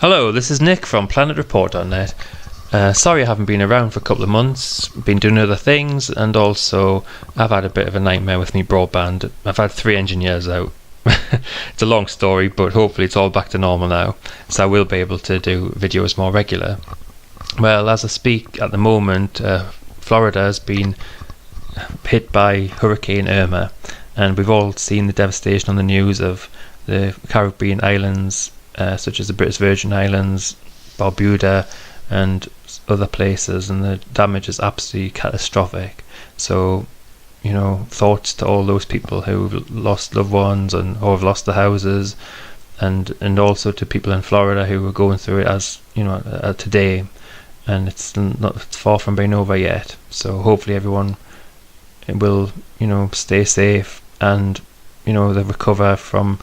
Hello, this is Nick from PlanetReport.net. Sorry I haven't been around for a couple of months, been doing other things, and also I've had a bit of a nightmare with me broadband. I've had 3 engineers out. It's a long story, but hopefully it's all back to normal now, so I will be able to do videos more regular. Well, as I speak at the moment, Florida has been hit by Hurricane Irma, and we've all seen the devastation on the news of the Caribbean islands, such as the British Virgin Islands, Barbuda and other places, and the damage is absolutely catastrophic. So, thoughts to all those people who've lost loved ones or have lost their houses, and also to people in Florida who are going through it as today, and it's far from being over yet. So hopefully everyone will stay safe and they recover from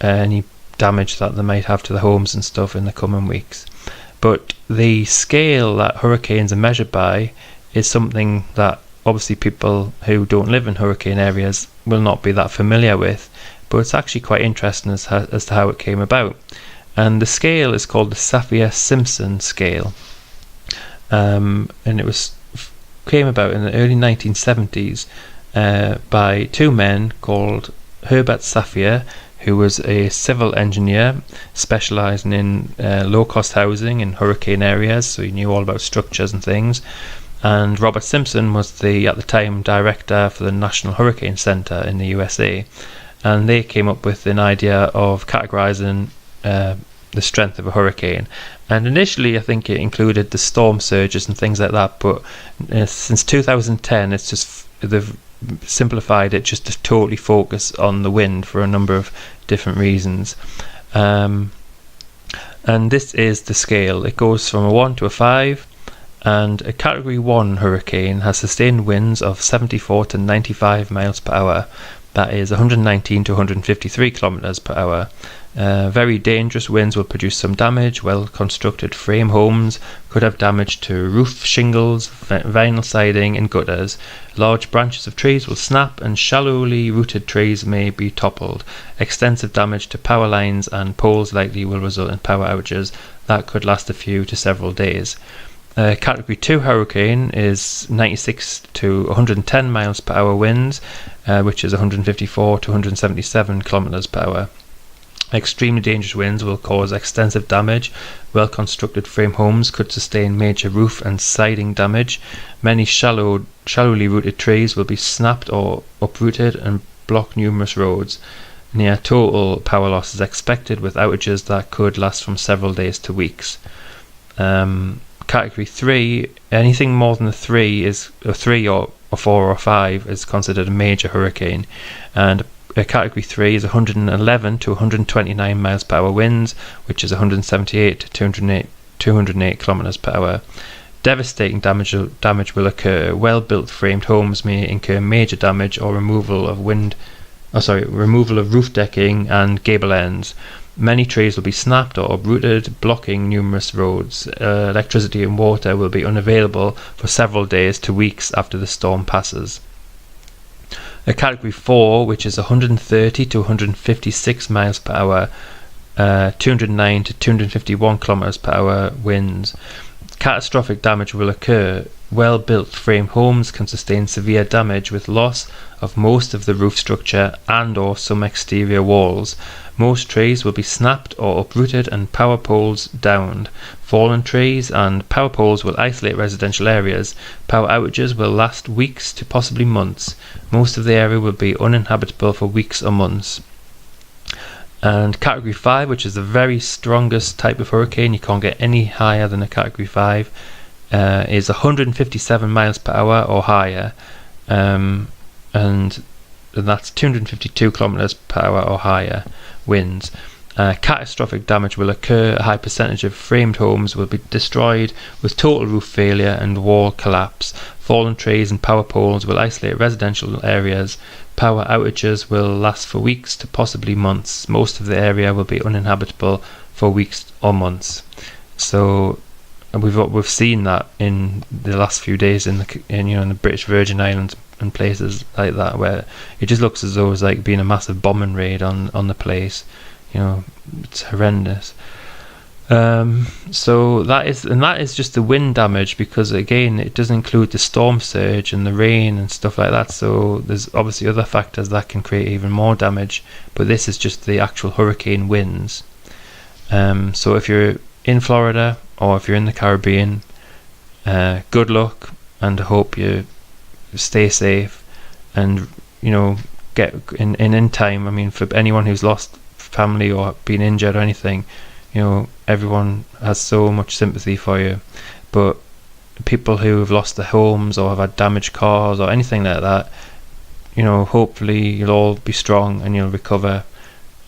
any damage that they might have to the homes and stuff in the coming weeks. But the scale that hurricanes are measured by is something that obviously people who don't live in hurricane areas will not be that familiar with, but it's actually quite interesting as to how it came about. And the scale is called the Saffir Simpson scale, and it came about in the early 1970s by 2 men called Herbert Saffir, who was a civil engineer specialising in low-cost housing in hurricane areas, so he knew all about structures and things. And Robert Simpson was at the time director for the National Hurricane Center in the USA, and they came up with an idea of categorising the strength of a hurricane. And initially I think it included the storm surges and things like that, but since 2010 they've simplified it just to totally focus on the wind for a number of different reasons. And this is the scale. It goes from a 1 to a 5, and a category 1 hurricane has sustained winds of 74 to 95 miles per hour. That is 119 to 153 kilometers per hour. Very dangerous winds will produce some damage. Well-constructed frame homes could have damage to roof shingles, vinyl siding and gutters. Large branches of trees will snap and shallowly rooted trees may be toppled. Extensive damage to power lines and poles likely will result in power outages that could last a few to several days. Category 2 hurricane is 96 to 110 miles per hour winds, which is 154 to 177 kilometers per hour. Extremely dangerous winds will cause extensive damage. Well-constructed frame homes could sustain major roof and siding damage. Many shallowly rooted trees will be snapped or uprooted and block numerous roads. Near total power loss is expected, with outages that could last from several days to weeks. Category 3, anything more than a 3 is a 3 or 4 or 5 is considered a major hurricane, and Category 3 is 111 to 129 miles per hour winds, which is 178 to 208 kilometers per hour. Devastating damage will occur. Well-built framed homes may incur major damage or removal of roof decking and gable ends. Many trees will be snapped or uprooted, blocking numerous roads. Electricity and water will be unavailable for several days to weeks after the storm passes. A Category 4, which is 130 to 156 miles per hour, 209 to 251 kilometers per hour winds. Catastrophic damage will occur. Well-built frame homes can sustain severe damage with loss of most of the roof structure and or some exterior walls. Most trees will be snapped or uprooted and power poles downed. Fallen trees and power poles will isolate residential areas. Power outages will last weeks to possibly months. Most of the area will be uninhabitable for weeks or months. And Category 5, which is the very strongest type of hurricane, you can't get any higher than a Category 5, is 157 miles per hour or higher, and that's 252 kilometers per hour or higher winds. Catastrophic damage will occur. A high percentage of framed homes will be destroyed, with total roof failure and wall collapse. Fallen trees and power poles will isolate residential areas. Power outages will last for weeks to possibly months. Most of the area will be uninhabitable for weeks or months. So we've seen that in the last few days in the British Virgin Islands and places like that, where it just looks as though it's like being a massive bombing raid on the place. It's horrendous. So that is just the wind damage, because again it doesn't include the storm surge and the rain and stuff like that. So there's obviously other factors that can create even more damage, but this is just the actual hurricane winds. So if you're in Florida or if you're in the Caribbean, good luck, and hope you stay safe, and get in time. I mean, for anyone who's lost family or been injured or anything, everyone has so much sympathy for you. But people who have lost their homes or have had damaged cars or anything like that, hopefully you'll all be strong and you'll recover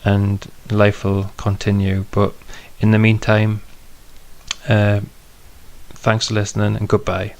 and life will continue. But in the meantime, thanks for listening and goodbye.